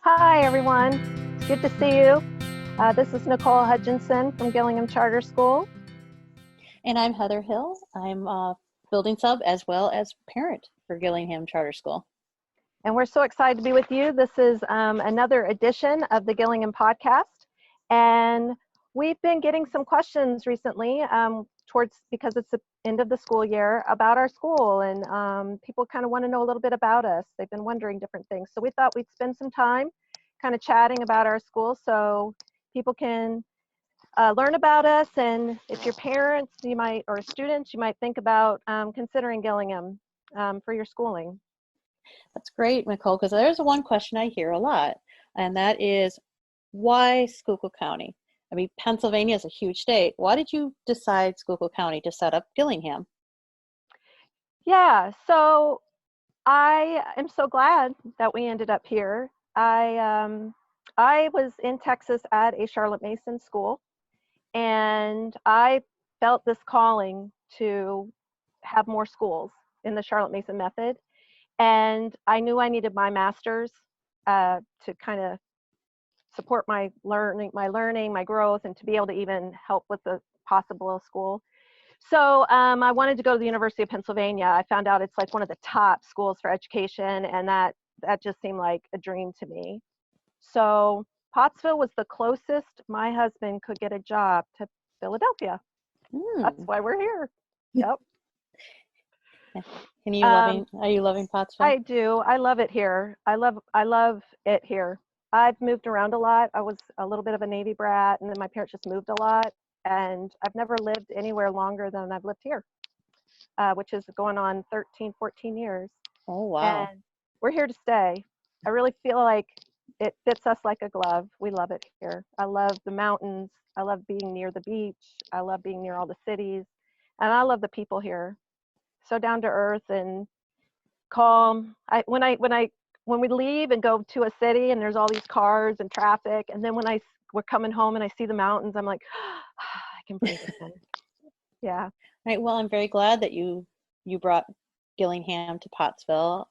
Hi, everyone. It's good to see you. This is Nicolle Hutchinson from Gillingham Charter School. And I'm Heather Hill. I'm a building sub as well as parent for Gillingham Charter School. And we're so excited to be with you. This is another edition of the Gillingham podcast. And we've been getting some questions recently because it's the end of the school year about our school. And people kind of want to know a little bit about us. They've been wondering different things. So we thought we'd spend some time kind of chatting about our school so people can learn about us, and if you're parents, or students, you might think about considering Gillingham for your schooling. That's great, Nicolle, because there's one question I hear a lot, and that is, why Schuylkill County? I mean, Pennsylvania is a huge state. Why did you decide Schuylkill County to set up Gillingham? Yeah, so I am so glad that we ended up here. I was in Texas at a Charlotte Mason school, and I felt this calling to have more schools in the Charlotte Mason method. And I knew I needed my master's to kind of support my learning, my growth, and to be able to even help with the possible school. So I wanted to go to the University of Pennsylvania. I found out it's like one of the top schools for education, and that just seemed like a dream to me. So Pottsville was the closest my husband could get a job to Philadelphia. That's why we're here. Yep. Are you loving Pottsville? I do. I love it here. I love it here. I've moved around a lot. I was a little bit of a Navy brat, and then my parents just moved a lot. And I've never lived anywhere longer than I've lived here, which is going on 13, 14 years. Oh, wow. And we're here to stay. I really feel like it fits us like a glove. We love it here. I love the mountains. I love being near the beach. I love being near all the cities. And I love the people here. So down to earth and calm. When we leave and go to a city and there's all these cars and traffic, and then we're coming home and I see the mountains, I'm like, I can breathe again. Yeah. Right. Well, I'm very glad that you brought Gillingham to Pottsville.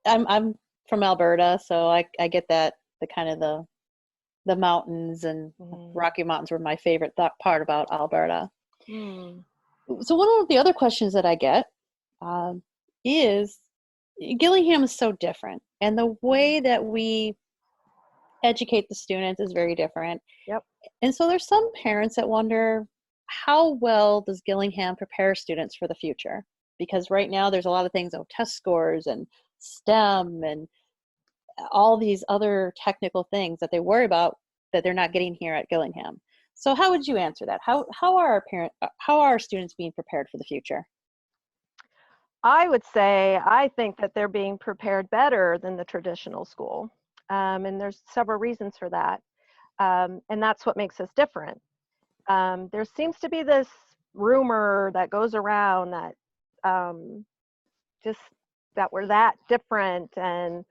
I'm from Alberta, so I get that the kind of the mountains and Rocky Mountains were my favorite part about Alberta. So one of the other questions that I get is Gillingham is so different, and the way that we educate the students is very different. Yep. And so there's some parents that wonder, how well does Gillingham prepare students for the future? Because right now there's a lot of things, test scores and STEM and all these other technical things that they worry about that they're not getting here at Gillingham. So how would you answer that? How are our students being prepared for the future? I would say I think that they're being prepared better than the traditional school. And there's several reasons for that. And that's what makes us different. There seems to be this rumor that goes around that just that we're that different, and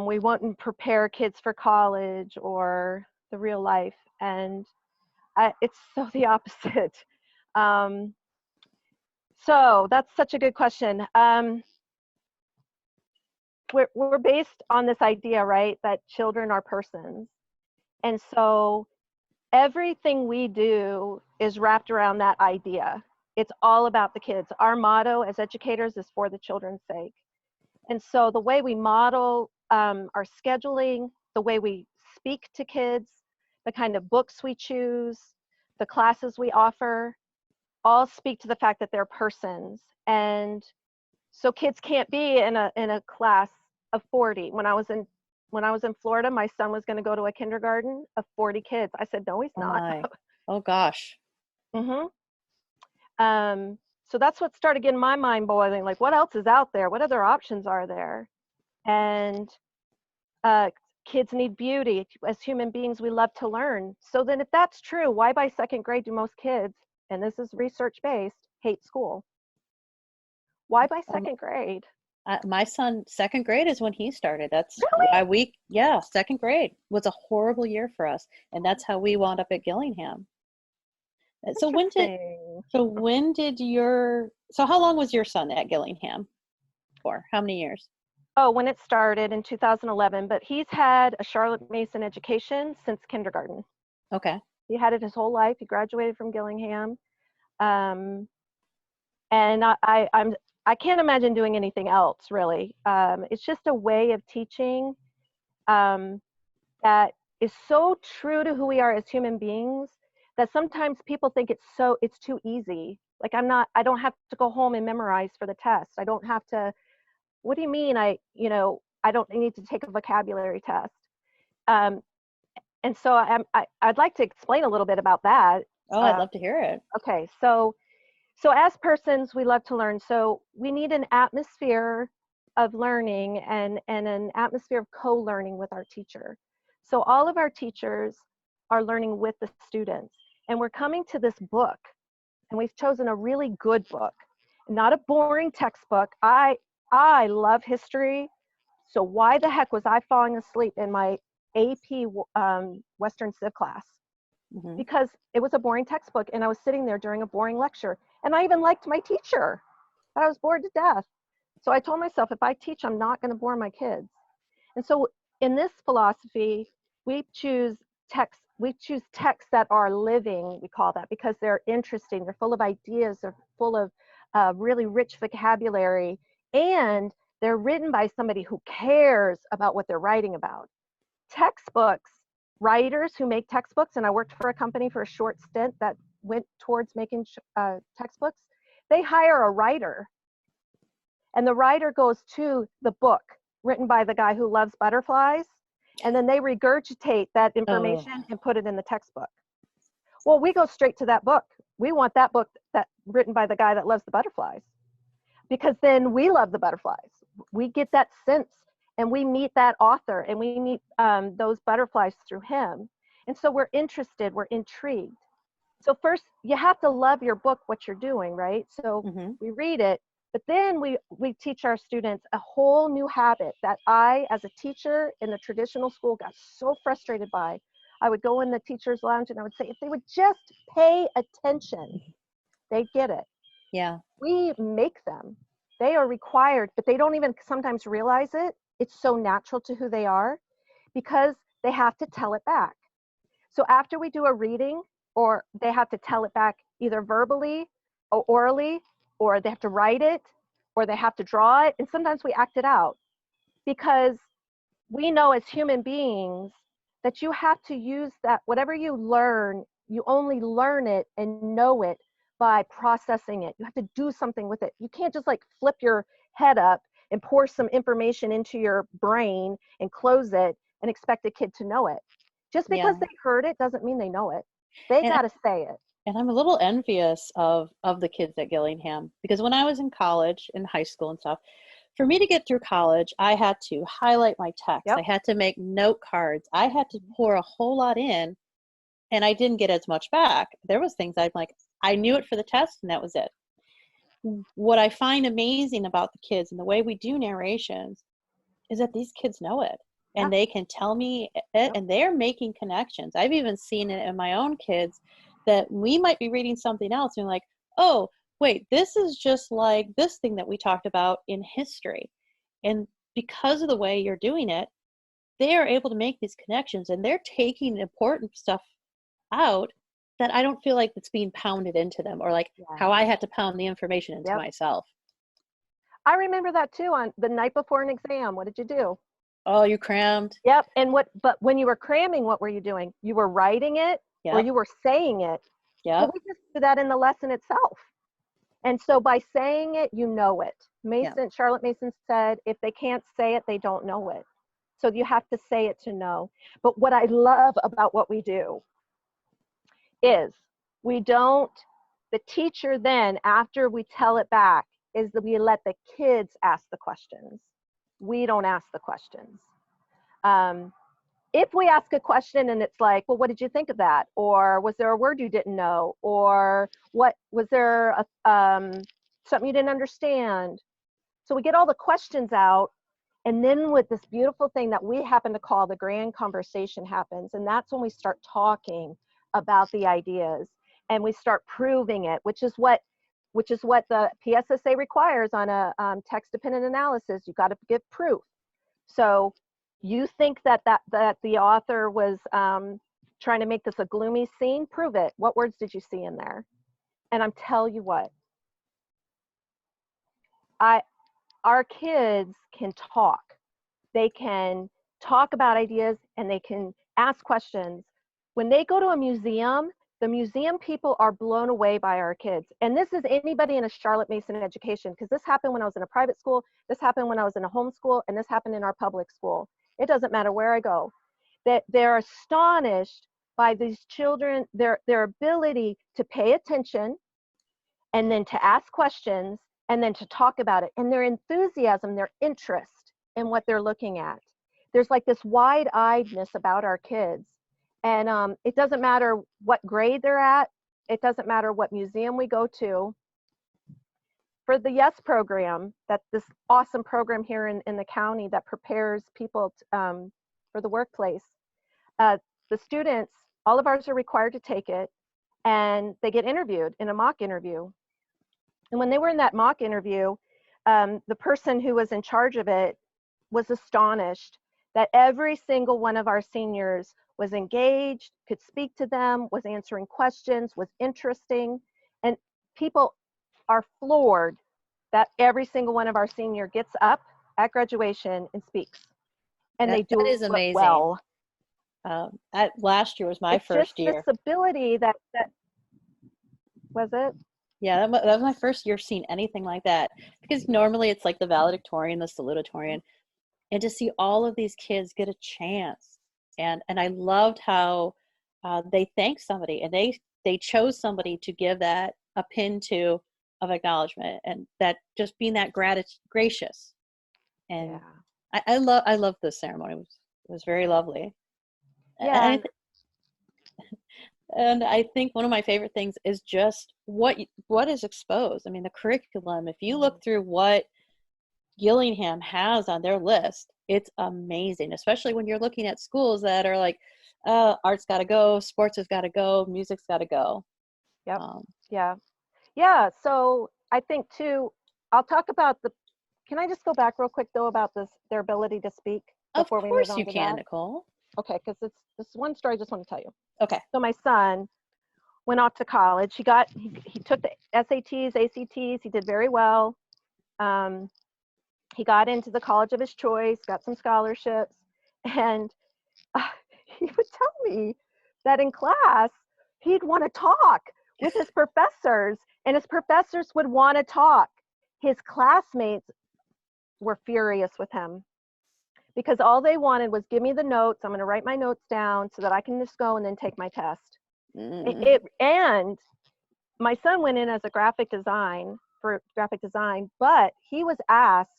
we wouldn't prepare kids for college or the real life. And it's so the opposite. So that's such a good question. We're based on this idea, right, that children are persons. And so everything we do is wrapped around that idea. It's all about the kids. Our motto as educators is for the children's sake. And so the way we model our scheduling, the way we speak to kids, the kind of books we choose, the classes we offer, all speak to the fact that they're persons. And so kids can't be in a class of 40. When I was in Florida, my son was going to go to a kindergarten of 40 kids. I said, no, he's not. Oh gosh. So that's what started getting my mind boiling. Like, what else is out there? What other options are there? And kids need beauty. As human beings, we love to learn. So then if that's true, why by second grade do most kids, and this is research-based, hate school? Why by second grade? My son, second grade is when he started. That's really? why second grade was a horrible year for us. And that's how we wound up at Gillingham. So how long was your son at Gillingham for? How many years? Oh, when it started in 2011, but he's had a Charlotte Mason education since kindergarten. Okay. He had it his whole life. He graduated from Gillingham. Um, and I can't imagine doing anything else, really. It's just a way of teaching um, that is so true to who we are as human beings that sometimes people think it's too easy. Like I don't have to go home and memorize for the test. I don't have to, what do you mean? I don't need to take a vocabulary test. Um, and so I'd like to explain a little bit about that. Oh, I'd love to hear it. Okay, so as persons, we love to learn. So we need an atmosphere of learning and an atmosphere of co-learning with our teacher. So all of our teachers are learning with the students. And we're coming to this book, and we've chosen a really good book, not a boring textbook. I love history. So why the heck was I falling asleep in my AP Western Civ class? Mm-hmm. Because it was a boring textbook and I was sitting there during a boring lecture. And I even liked my teacher, but I was bored to death. So I told myself, if I teach, I'm not going to bore my kids. And so in this philosophy, we choose texts that are living, we call that, because they're interesting, they're full of ideas, they're full of really rich vocabulary, and they're written by somebody who cares about what they're writing about. Textbooks, writers who make textbooks, and I worked for a company for a short stint that went towards making textbooks, they hire a writer, and the writer goes to the book written by the guy who loves butterflies, and then they regurgitate that information and put it in the textbook. Well, we go straight to that book. We want that book that written by the guy that loves the butterflies, because then we love the butterflies. We get that sense, and we meet that author, and we meet those butterflies through him. And so we're interested, we're intrigued. So first, you have to love your book, what you're doing, right? So we read it, but then we teach our students a whole new habit that I, as a teacher in the traditional school, got so frustrated by. I would go in the teacher's lounge and I would say, if they would just pay attention, they get it. Yeah. We make them. They are required, but they don't even sometimes realize it. It's so natural to who they are because they have to tell it back. So after we do a reading, or they have to tell it back either verbally or orally, or they have to write it, or they have to draw it. And sometimes we act it out because we know as human beings that you have to use that, whatever you learn, you only learn it and know it by processing it. You have to do something with it. You can't just like flip your head up and pour some information into your brain and close it and expect a kid to know it. Just because they heard it doesn't mean they know it. They got to say it. And I'm a little envious of the kids at Gillingham, because when I was in college, in high school and stuff, for me to get through college, I had to highlight my text. Yep. I had to make note cards. I had to pour a whole lot in, and I didn't get as much back. There was things I knew it for the test, and that was it. What I find amazing about the kids and the way we do narrations is that these kids know it. And they can tell me it, and they're making connections. I've even seen it in my own kids that we might be reading something else and like, oh, wait, this is just like this thing that we talked about in history. And because of the way you're doing it, they are able to make these connections, and they're taking important stuff out that I don't feel like it's being pounded into them, or like how I had to pound the information into myself. I remember that too. On the night before an exam, what did you do? Oh, you crammed. Yep. But when you were cramming, what were you doing? You were writing it or you were saying it. Yeah. We just do that in the lesson itself. And so by saying it, you know it. Charlotte Mason said, if they can't say it, they don't know it. So you have to say it to know. But what I love about what we do is the teacher then, after we tell it back, is that we let the kids ask the questions. We don't ask the questions. If we ask a question and it's like, well, what did you think of that? Or was there a word you didn't know? Or what was there something you didn't understand? So we get all the questions out, and then with this beautiful thing that we happen to call the grand conversation happens, and that's when we start talking about the ideas and we start proving it, which is what which is what the PSSA requires on a text-dependent analysis. You got to give proof. So you think that the author was trying to make this a gloomy scene? Prove it. What words did you see in there? And I'm tell you what, our kids can talk. They can talk about ideas and they can ask questions. When they go to a museum, the museum people are blown away by our kids. And this is anybody in a Charlotte Mason education, because this happened when I was in a private school, this happened when I was in a homeschool, and this happened in our public school. It doesn't matter where I go. That they're astonished by these children, their ability to pay attention and then to ask questions and then to talk about it, and their enthusiasm, their interest in what they're looking at. There's like this wide-eyedness about our kids. And it doesn't matter what grade they're at. It doesn't matter what museum we go to. For the YES program, that's this awesome program here in the county that prepares people for the workplace. The students, all of ours are required to take it, and they get interviewed in a mock interview. And when they were in that mock interview, the person who was in charge of it was astonished that every single one of our seniors was engaged, could speak to them, was answering questions, was interesting. And people are floored that every single one of our senior gets up at graduation and speaks. And they do is it amazing. well. Last year was my first year. This ability that was it? Yeah, that was my first year seeing anything like that. Because normally it's like the valedictorian, the salutatorian. And to see all of these kids get a chance. And I loved how they thanked somebody, and they chose somebody to give that a pin to of acknowledgement, and that just being that gracious. And yeah. I love this ceremony. It was very lovely. Yeah. And I think one of my favorite things is just what is exposed. I mean, the curriculum, if you look through what Gillingham has on their list, it's amazing, especially when you're looking at schools that are like, art's got to go, sports has got to go, music's got to go. Yep. Yeah. So I think too, I'll talk about can I just go back real quick though about their ability to speak before we move on to that? Of course you can, Nicolle. Okay, because this is one story I just want to tell you. Okay. So my son went off to college. He took the SATs, ACTs. He did very well. He got into the college of his choice, got some scholarships, and he would tell me that in class he'd want to talk with his professors, and his professors would want to talk. His classmates were furious with him because all they wanted was, give me the notes. I'm going to write my notes down so that I can just go and then take my test. And my son went in as a graphic design, but he was asked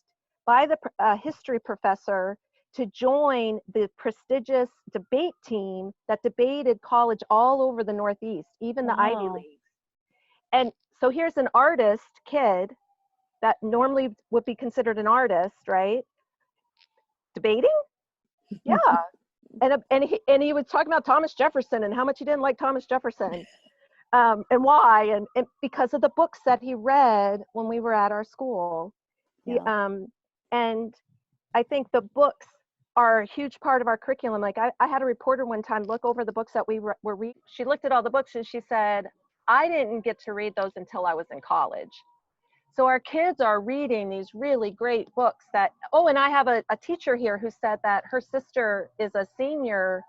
by the history professor to join the prestigious debate team that debated college all over the Northeast, even the Ivy Leagues. And so here's an artist kid that normally would be considered an artist, right? Debating? Yeah. And he was talking about Thomas Jefferson and how much he didn't like Thomas Jefferson, and why, and because of the books that he read when we were at our school. Yeah. And I think the books are a huge part of our curriculum. Like I had a reporter one time look over the books that we were reading. She looked at all the books and she said, I didn't get to read those until I was in college. So our kids are reading these really great books and I have a teacher here who said that her sister is a senior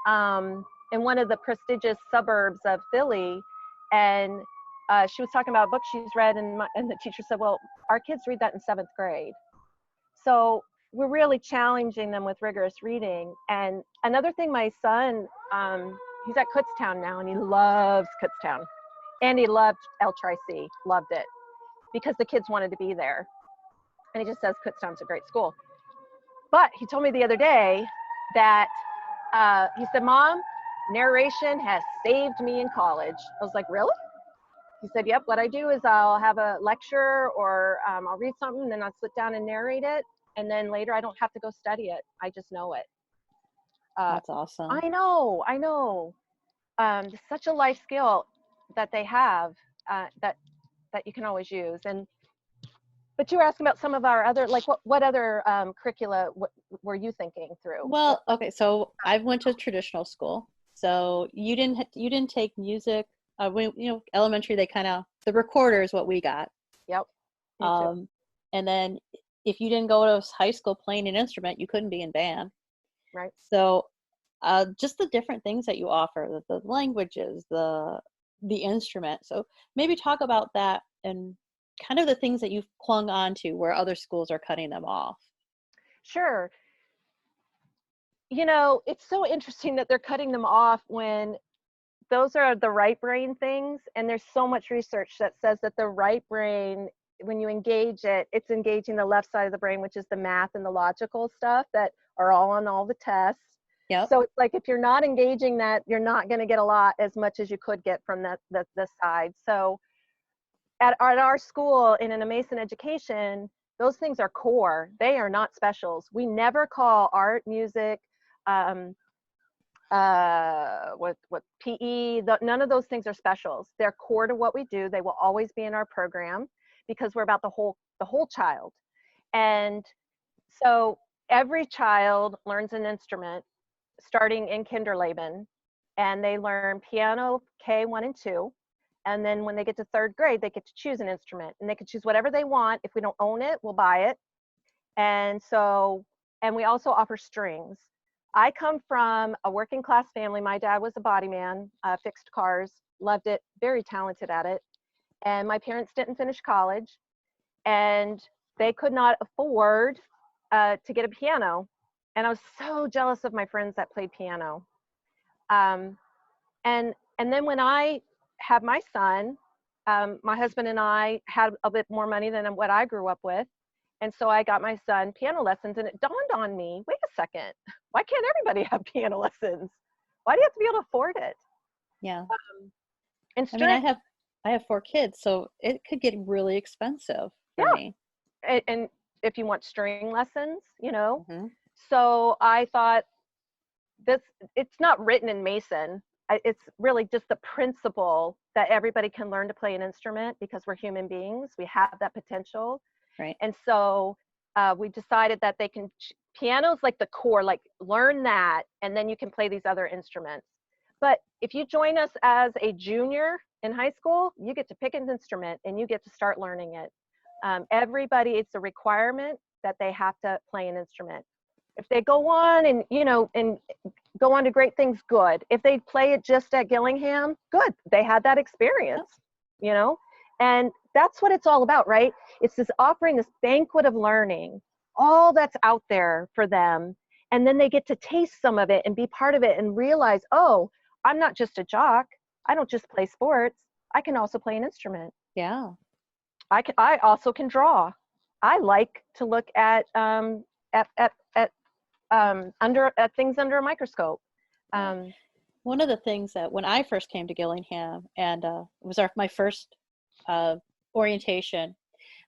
in one of the prestigious suburbs of Philly. And she was talking about a book she's read, and the teacher said, well, our kids read that in 7th grade. So we're really challenging them with rigorous reading. And another thing, my son, he's at Kutztown now, and he loves Kutztown. And he loved El Tri-C, loved it, because the kids wanted to be there. And he just says Kutztown's a great school. But he told me the other day that he said, Mom, narration has saved me in college. I was like, really? He said, yep, what I do is I'll have a lecture or I'll read something, and then I'll sit down and narrate it. And then later I don't have to go study it. I just know it. That's awesome. I know. Such a life skill that they have that that you can always use. But you were asking about some of our other, like what other curricula were you thinking through? Well, okay, so I went to traditional school. So you didn't take music. Elementary, they kind of, the recorder is what we got. Yep. Me too. And then if you didn't go to high school playing an instrument, you couldn't be in band. Right. So just the different things that you offer, the languages, the instrument. So maybe talk about that and kind of the things that you've clung on to where other schools are cutting them off. Sure. It's so interesting that they're cutting them off when those are the right brain things. And there's so much research that says that the right brain, when you engage it, it's engaging the left side of the brain, which is the math and the logical stuff that are all on all the tests. Yep. So it's like if you're not engaging that, you're not going to get as much as you could get from this side. So at our school in an Mason education, those things are core. They are not specials. We never call art, music, what PE, none of those things are specials. They're core to what we do. They will always be in our program because we're about the whole child. And so every child learns an instrument starting in kindergarten, and they learn piano K1 and 2. And then when they get to third grade, they get to choose an instrument, and they can choose whatever they want. If we don't own it, we'll buy it. And we also offer strings. I come from a working class family. My dad was a body man, fixed cars, loved it, very talented at it. And my parents didn't finish college, and they could not afford to get a piano. And I was so jealous of my friends that played piano. And then when I had my son, my husband and I had a bit more money than what I grew up with. And so I got my son piano lessons, and it dawned on me, wait a second, why can't everybody have piano lessons? Why do you have to be able to afford it? Yeah. And I mean, I have 4 kids, so it could get really expensive for me. And if you want string lessons, Mm-hmm. So I thought it's not written in Mason. It's really just the principle that everybody can learn to play an instrument because we're human beings. We have that potential. Right. And so we decided that they can, piano's like the core, like learn that, and then you can play these other instruments. But if you join us as a junior in high school, you get to pick an instrument and you get to start learning it. Everybody, it's a requirement that they have to play an instrument. If they go on and go on to great things, good. If they play it just at Gillingham, good. They had that experience, and that's what it's all about, right? It's this offering this banquet of learning, all that's out there for them. And then they get to taste some of it and be part of it and realize, oh, I'm not just a jock. I don't just play sports. I can also play an instrument. Yeah. I also can draw. I like to look at things under a microscope. One of the things that when I first came to Gillingham, and it was my first orientation,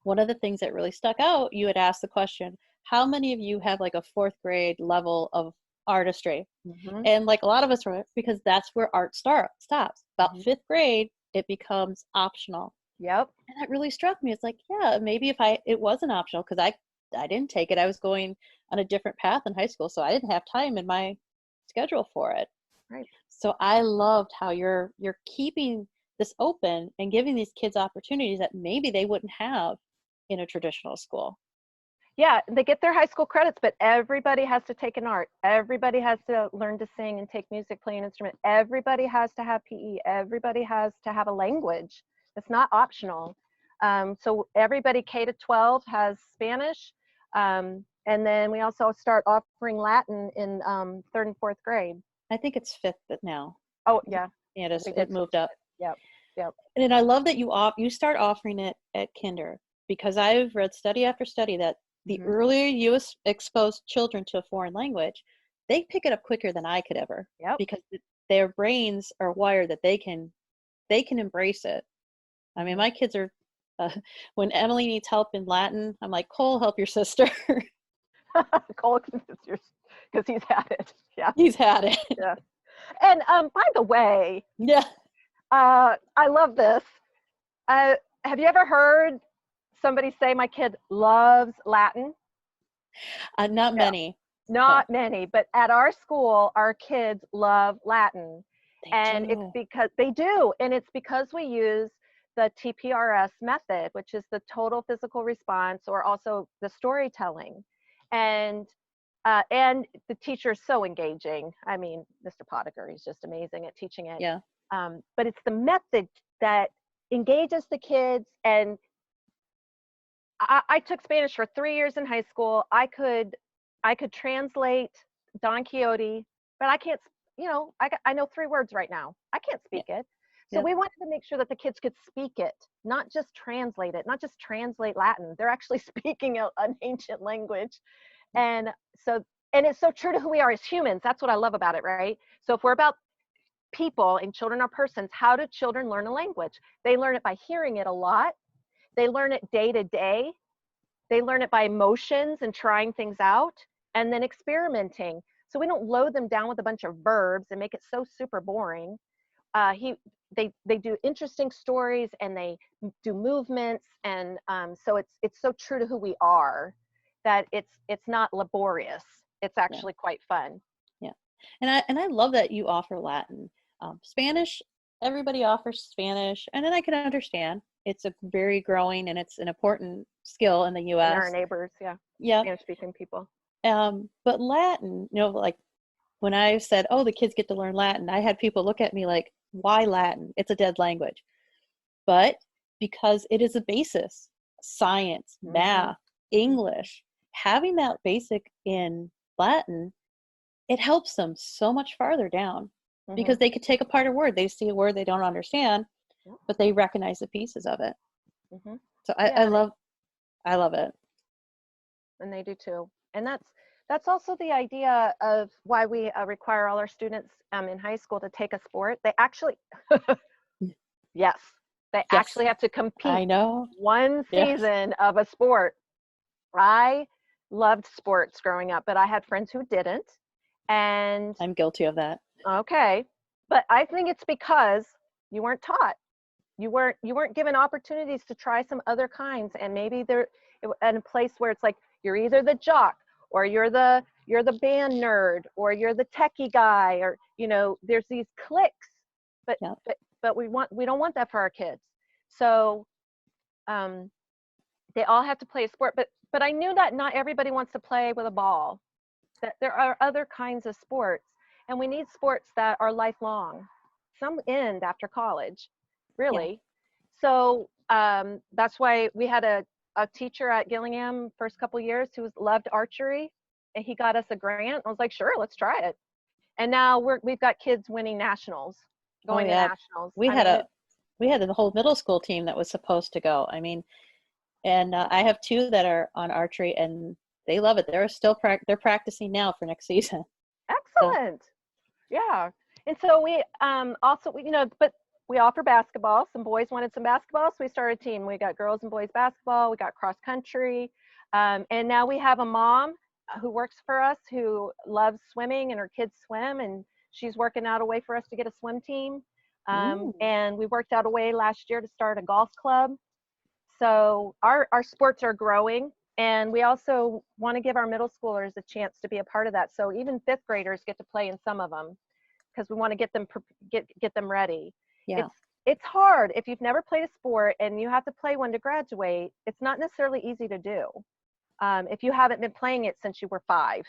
one of the things that really stuck out, you had asked the question, how many of you have like a 4th grade level of artistry? Mm-hmm. And like a lot of us were, because that's where art stops. About 5th grade, it becomes optional. Yep. And that really struck me. It's like, yeah, maybe if it wasn't optional, because I didn't take it. I was going on a different path in high school, so I didn't have time in my schedule for it. Right. So I loved how you're keeping this open and giving these kids opportunities that maybe they wouldn't have in a traditional school. Yeah, they get their high school credits, but everybody has to take an art. Everybody has to learn to sing and take music, play an instrument. Everybody has to have PE. Everybody has to have a language. It's not optional. So everybody K to 12 has Spanish. And then we also start offering Latin in 3rd and 4th grade. I think it's 5th now. Oh, yeah. Yeah, it moved up. Yep. And I love that you start offering it at kinder, because I've read study after study that the Mm-hmm. earlier you expose children to a foreign language, they pick it up quicker than I could ever. Yep. Because their brains are wired that they can embrace it. I mean, my kids are, when Emily needs help in Latin, I'm like, Cole, help your sister. Cole, because he's had it. Yeah. He's had it. Yeah. And by the way, Yeah. I love this. have you ever heard somebody say my kid loves Latin? Not No, many. not many, but at our school, our kids love Latin. They And it's do. because they do. And it's because we use the TPRS method, which is the total physical response, or also the storytelling. And the teacher's so engaging. I mean, Mr. Potiker, he's just amazing at teaching it. Yeah. But it's the method that engages the kids. And I took Spanish for 3 years in high school. I could translate Don Quixote, but I can't, I know 3 words right now. I can't speak it. So Yeah. we wanted to make sure that the kids could speak it, not just translate it, not just translate Latin. They're actually speaking an ancient language. And it's so true to who we are as humans. That's what I love about it, right? So if we're about people and children are persons, how do children learn a language? They learn it by hearing it a lot. They learn it day to day. They learn it by emotions and trying things out, and then experimenting. So we don't load them down with a bunch of verbs and make it so super boring. They do interesting stories, and they do movements, and so it's so true to who we are that it's not laborious. It's actually quite fun. Yeah, and I love that you offer Latin. Spanish, everybody offers Spanish, and then I can understand. It's a very growing, and it's an important skill in the U.S. And our neighbors, yeah, Spanish-speaking people. But Latin, like when I said, "Oh, the kids get to learn Latin," I had people look at me like, "Why Latin? It's a dead language." But because it is a basis, science, math, English, having that basic in Latin, it helps them so much farther down. Because they could take apart a word. They see a word they don't understand, but they recognize the pieces of it. So I love it. And they do too. And that's also the idea of why we require all our students in high school to take a sport. They actually, actually have to compete. I know. One season of a sport. I loved sports growing up, but I had friends who didn't. And I'm guilty of that. Okay. But I think it's because you weren't taught. You weren't given opportunities to try some other kinds, and maybe they're in a place where it's like you're either the jock, or you're the band nerd, or you're the techie guy, or there's these cliques. But we don't want that for our kids. So they all have to play a sport. But I knew that not everybody wants to play with a ball. That there are other kinds of sports. And we need sports that are lifelong. Some end after college, really. So that's why we had a teacher at Gillingham first couple years who loved archery, and he got us a grant. I was like, sure, let's try it. And now we've got kids winning nationals, going to nationals. We had a whole middle school team that was supposed to go. I mean, and I have 2 that are on archery, and they love it. They're practicing now for next season. Excellent. So. Yeah. And so we also, but we offer basketball. Some boys wanted some basketball, so we started a team. We got girls and boys basketball. We got cross country. And now we have a mom who works for us who loves swimming, and her kids swim, and she's working out a way for us to get a swim team. And we worked out a way last year to start a golf club. So our sports are growing. And we also want to give our middle schoolers a chance to be a part of that. So even 5th graders get to play in some of them, because we want to get them ready. Yeah. It's hard if you've never played a sport and you have to play one to graduate. It's not necessarily easy to do if you haven't been playing it since you were 5.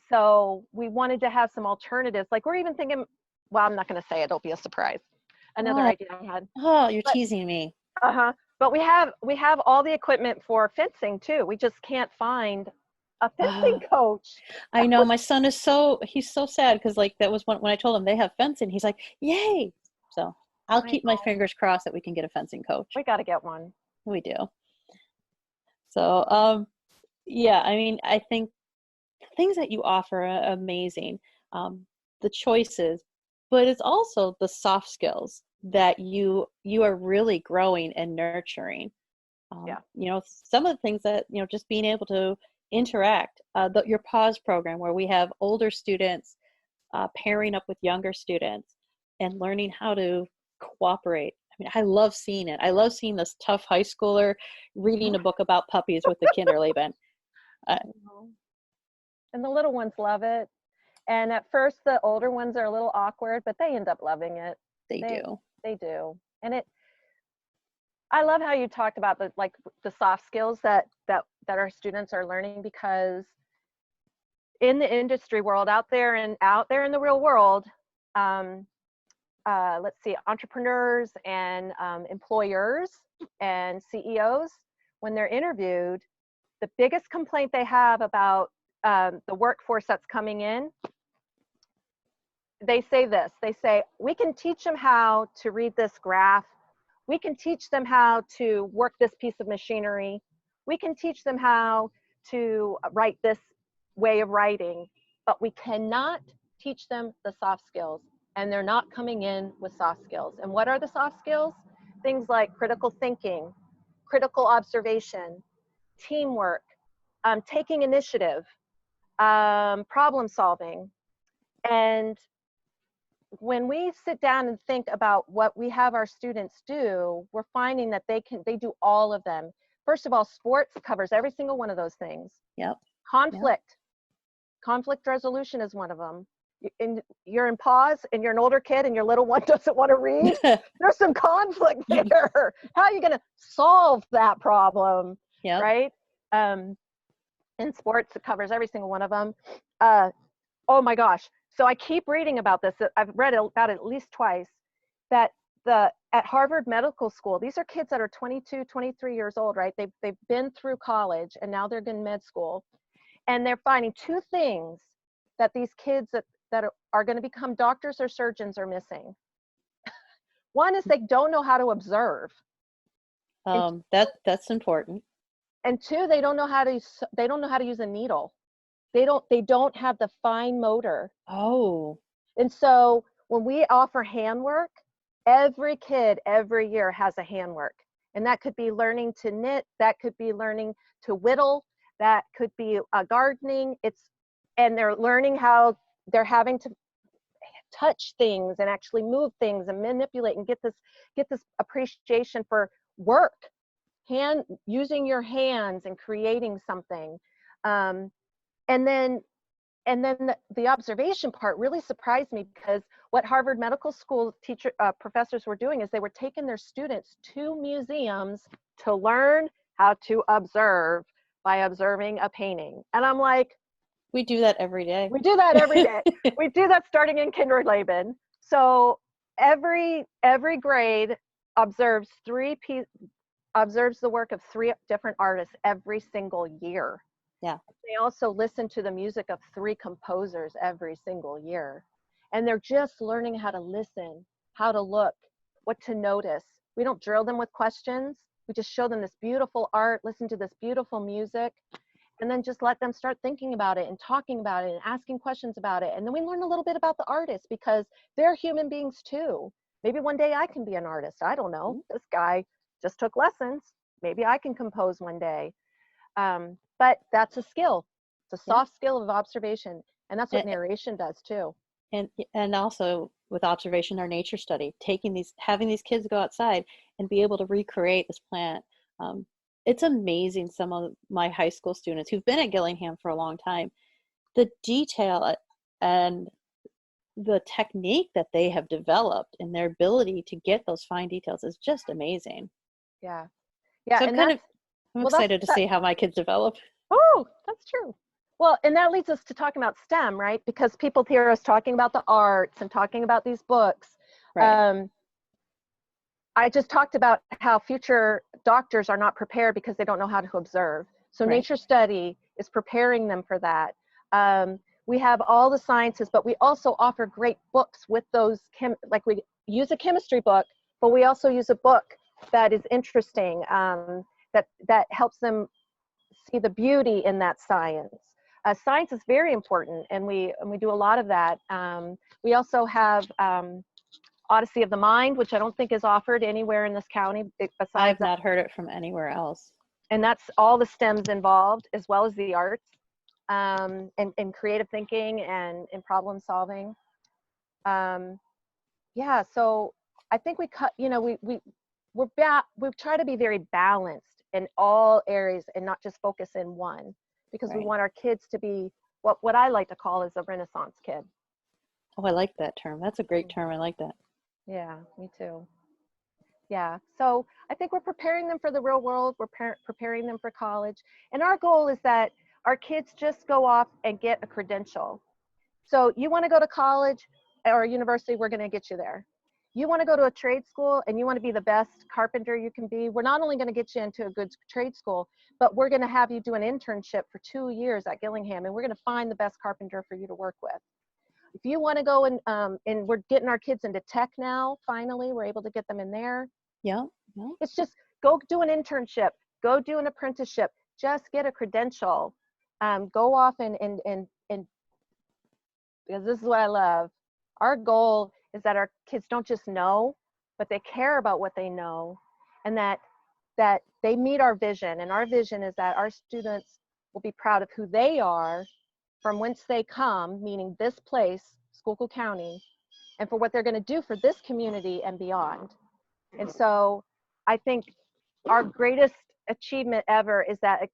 So we wanted to have some alternatives. Like we're even thinking, well, I'm not going to say it. It'll be a surprise. Another idea I had. Oh, you're teasing me. But we have all the equipment for fencing too. We just can't find a fencing coach. I know, my son is he's so sad, because like that was when I told him they have fencing, he's like, yay. So I'll keep my fingers crossed that we can get a fencing coach. We got to get one. We do. So I mean, I think the things that you offer are amazing. The choices, but it's also the soft skills that you are really growing and nurturing. Some of the things that, just being able to interact, your pause program, where we have older students pairing up with younger students and learning how to cooperate. I mean, I love seeing it. I love seeing this tough high schooler reading a book about puppies with the Kinderleben. And the little ones love it. And at first, the older ones are a little awkward, but they end up loving it. They do. They do. And I love how you talked about the soft skills that our students are learning, because in the industry world, out there in the real world, let's see, entrepreneurs and employers and CEOs, when they're interviewed, the biggest complaint they have about the workforce that's coming in, they say this. They say, we can teach them how to read this graph. We can teach them how to work this piece of machinery. We can teach them how to write this way of writing, but we cannot teach them the soft skills. And they're not coming in with soft skills. And what are the soft skills? Things like critical thinking, critical observation, teamwork, taking initiative, problem solving. And when we sit down and think about what we have our students do, we're finding that they do all of them. First of all, sports covers every single one of those things. Yep. Conflict resolution is one of them. You're in pause and you're an older kid and your little one doesn't want to read. There's some conflict there. How are you going to solve that problem? Yep. Right? In sports, it covers every single one of them. Oh my gosh. So I keep reading about this. I've read about it at least twice, that at Harvard Medical School, these are kids that are 22, 23 years old, right? They've been through college and now they're in med school. And they're finding two things that these kids that are going to become doctors or surgeons are missing. One is they don't know how to observe. That's important. And two, they don't know how to use a needle. They don't have the fine motor. Oh. And so when we offer handwork, every kid every year has a handwork. And that could be learning to knit, that could be learning to whittle, that could be gardening. And they're learning how they're having to touch things and actually move things and manipulate and get this appreciation for work, using your hands and creating something. And then the observation part really surprised me, because what Harvard Medical School professors were doing is they were taking their students to museums to learn how to observe by observing a painting. And I'm like, we do that every day. We do that every day. We do that starting in Kinderleben. So every grade observes the work of 3 different artists every single year. Yeah. They also listen to the music of 3 composers every single year. And they're just learning how to listen, how to look, what to notice. We don't drill them with questions. We just show them this beautiful art, listen to this beautiful music, and then just let them start thinking about it and talking about it and asking questions about it. And then we learn a little bit about the artist, because they're human beings too. Maybe one day I can be an artist. I don't know. This guy just took lessons. Maybe I can compose one day. But that's a skill. It's a soft skill of observation. And that's what narration does too. And also with observation or nature study, having these kids go outside and be able to recreate this plant. It's amazing, some of my high school students who've been at Gillingham for a long time, the detail and the technique that they have developed and their ability to get those fine details is just amazing. Yeah. So I'm excited to see how my kids develop. Oh, that's true. Well, and that leads us to talking about STEM, right? Because people hear us talking about the arts and talking about these books. Right. I just talked about how future doctors are not prepared because they don't know how to observe. So nature study is preparing them for that. We have all the sciences, but we also offer great books with those, like we use a chemistry book, but we also use a book that is interesting, that helps them see the beauty in that science. Science is very important, and we do a lot of that. We also have Odyssey of the Mind, which I don't think is offered anywhere in this county. I've not heard it from anywhere else. And that's all the STEMs involved, as well as the arts, and creative thinking and problem solving. Yeah, so I think we try to be very balanced in all areas and not just focus in one, because we Right. want our kids to be what I like to call is a Renaissance kid. Oh, I like that term. That's a great term. I like that. Yeah, me too. Yeah, so I think we're preparing them for the real world. We're preparing them for college. And our goal is that our kids just go off and get a credential. So you want to go to college or university, we're going to get you there. You want to go to a trade school and you want to be the best carpenter you can be, we're not only going to get you into a good trade school, but we're going to have you do an internship for 2 years at Gillingham, and we're going to find the best carpenter for you to work with. If you want to go and we're getting our kids into tech now, finally, we're able to get them in there. Yeah. Yeah. It's just go do an internship, go do an apprenticeship, just get a credential, go off and because this is what I love. Our goal is that our kids don't just know, but they care about what they know, and that they meet our vision. And our vision is that our students will be proud of who they are, from whence they come, meaning this place, Schuylkill County, and for what they're going to do for this community and beyond. And so I think our greatest achievement ever is that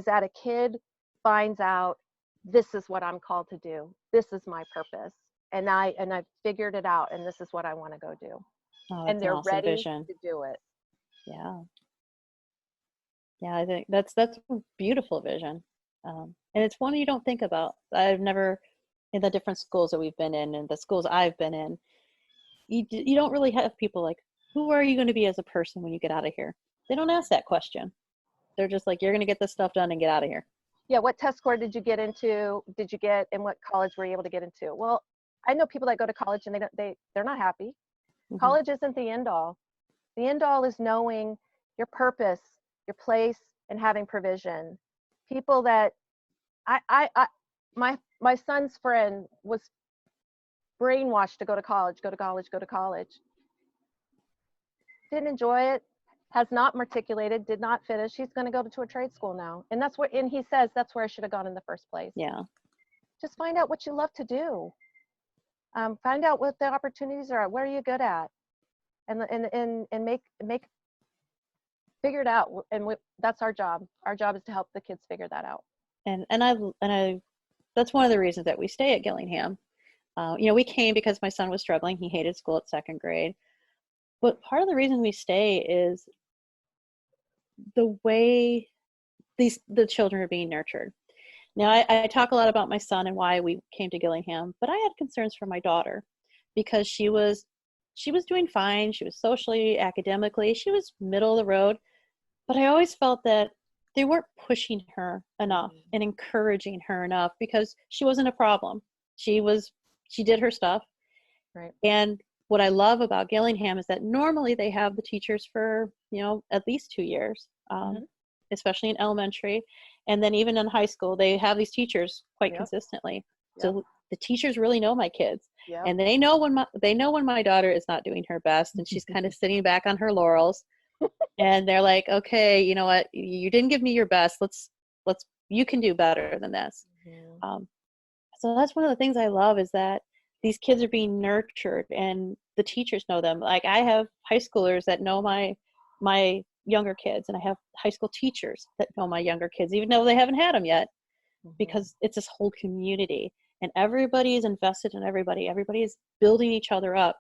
a kid finds out, this is what I'm called to do. This is my purpose. And I've figured it out, and this is what I want to go do. Oh, And that's an they're awesome ready vision. to do it. Yeah. Yeah, I think that's a beautiful vision. And it's one you don't think about. I've never, in the different schools that we've been in and the schools I've been in, you don't really have people like, who are you going to be as a person when you get out of here? They don't ask that question. They're just like, you're going to get this stuff done and get out of here. Yeah, what test score did you get into? Did you get, and what college were you able to get into? Well, I know people that go to college and they're not happy. Mhm. College isn't the end all. The end all is knowing your purpose, your place, and having provision. People that my son's friend was brainwashed to go to college, go to college, go to college. Didn't enjoy it, has not matriculated, did not finish. He's going to go to a trade school now. And he says that's where I should have gone in the first place. Yeah. Just find out what you love to do. Find out what the opportunities are. Where are you good at? And make figure it out. And that's our job. Our job is to help the kids figure that out. And I that's one of the reasons that we stay at Gillingham. We came because my son was struggling. He hated school at second grade. But part of the reason we stay is the way the children are being nurtured. Now, I talk a lot about my son and why we came to Gillingham, but I had concerns for my daughter because she was doing fine. She was socially, academically, she was middle of the road. But I always felt that they weren't pushing her enough and encouraging her enough because she wasn't a problem. She did her stuff. Right. And what I love about Gillingham is that normally they have the teachers for, at least 2 years, especially in elementary. And then even in high school, they have these teachers quite consistently. So the teachers really know my kids. And they know when my daughter is not doing her best and she's kind of sitting back on her laurels. And they're like, okay, you know what? You didn't give me your best. You can do better than this. So that's one of the things I love is that these kids are being nurtured and the teachers know them. Like I have high schoolers that know my younger kids, and I have high school teachers that know my younger kids, even though they haven't had them yet, because it's this whole community and everybody is invested in everybody. Everybody is building each other up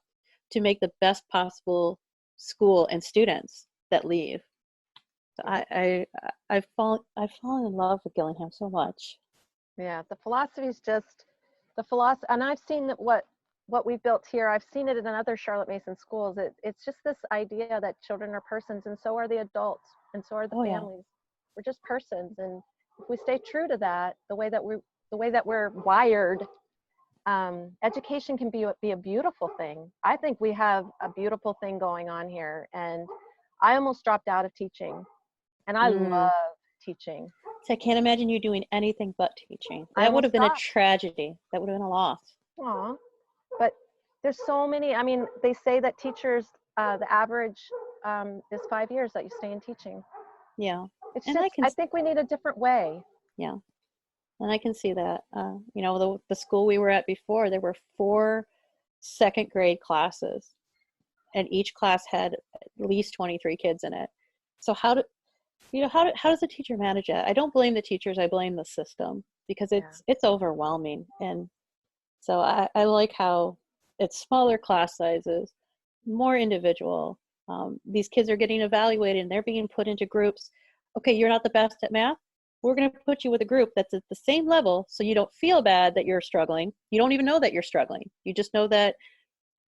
to make the best possible school and students that leave. So I've fallen in love with Gillingham so much. Yeah, the philosophy is just the philosophy, and I've seen that what we've built here. I've seen it in other Charlotte Mason schools. It's just this idea that children are persons, and so are the adults, and so are the families. We're just persons, and if we stay true to that, the way that we're wired, education can be a beautiful thing. I think we have a beautiful thing going on here, and I almost dropped out of teaching, and I love teaching. So I can't imagine you doing anything but teaching. I That would have been stopped. a tragedy. That would have been a loss. Aw, but there's so many. I mean, they say that teachers, the average is 5 years that you stay in teaching. Yeah. It's And just, I think we need a different way. Yeah. And I can see that. The school we were at before, there were 4 second grade classes. and each class had at least 23 kids in it. So how does the teacher manage that? I don't blame the teachers, I blame the system, because it's overwhelming. And so I like how it's smaller class sizes, more individual. These kids are getting evaluated and they're being put into groups. Okay, you're not the best at math. We're going to put you with a group that's at the same level, so you don't feel bad that you're struggling. You don't even know that you're struggling. You just know that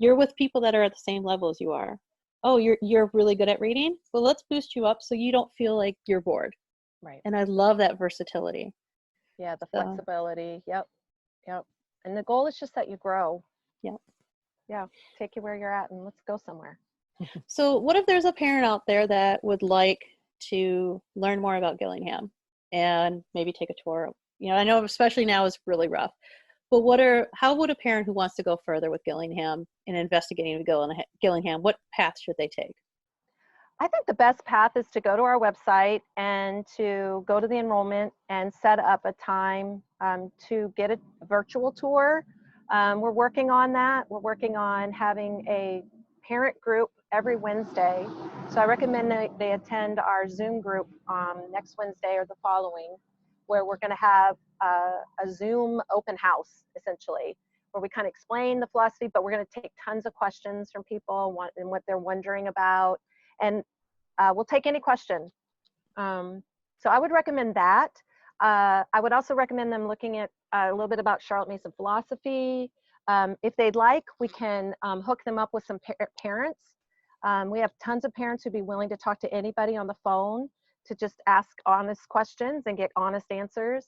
you're with people that are at the same level as you are. Oh, you're really good at reading? Well, let's boost you up so you don't feel like you're bored. Right. And I love that versatility. Yeah, the flexibility. Yep. And the goal is just that you grow. Yep. Yeah, take you where you're at and let's go somewhere. So what if there's a parent out there that would like to learn more about Gillingham and maybe take a tour? I know especially now is really rough, but how would a parent who wants to go further with Gillingham and investigating Gillingham, what path should they take? I think the best path is to go to our website and to go to the enrollment and set up a time to get a virtual tour. We're working on that. We're working on having a parent group every Wednesday. So I recommend they attend our Zoom group next Wednesday or the following, where we're going to have a Zoom open house, essentially, where we kind of explain the philosophy, but we're going to take tons of questions from people and what they're wondering about. And we'll take any question. So I would recommend that. I would also recommend them looking at a little bit about Charlotte Mason philosophy. If they'd like, we can hook them up with some parents. We have tons of parents who'd be willing to talk to anybody on the phone to just ask honest questions and get honest answers.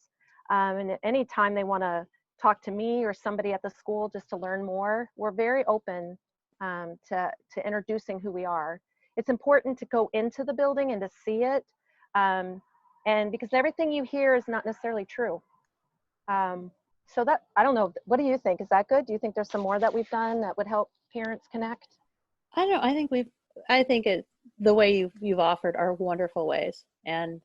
And at any time they want to talk to me or somebody at the school just to learn more, we're very open to introducing who we are. It's important to go into the building and to see it, and because everything you hear is not necessarily true. So that, I don't know, what do you think? Is that good? Do you think there's some more that we've done that would help parents connect? I don't know. I think the way you've offered are wonderful ways, and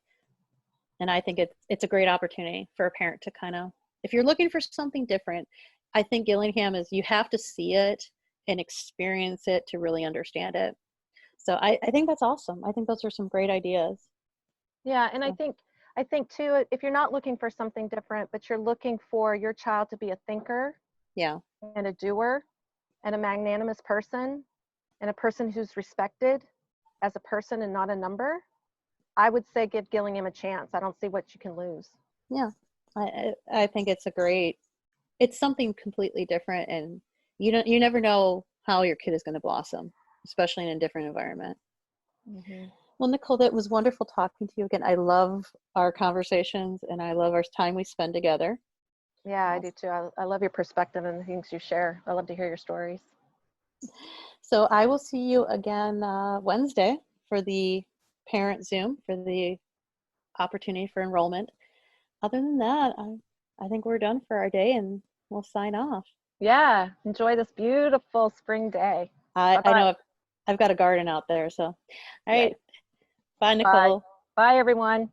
I think it's a great opportunity for a parent to kind of, if you're looking for something different, I think Gillingham you have to see it and experience it to really understand it. So I think that's awesome. I think those are some great ideas. Yeah, and I think too, if you're not looking for something different, but you're looking for your child to be a thinker, and a doer, and a magnanimous person, and a person who's respected as a person and not a number, I would say give Gillingham a chance. I don't see what you can lose. Yeah, I think it's something completely different, and you never know how your kid is going to blossom, especially in a different environment. Mm-hmm. Well, Nicolle, it was wonderful talking to you again. I love our conversations and I love our time we spend together. Yeah, I do too. I love your perspective and the things you share. I love to hear your stories. So I will see you again Wednesday for the parent Zoom, for the opportunity for enrollment. Other than that, I think we're done for our day and we'll sign off. Yeah, enjoy this beautiful spring day. I know I've got a garden out there, so. All right. Bye, Nicolle. Bye, everyone.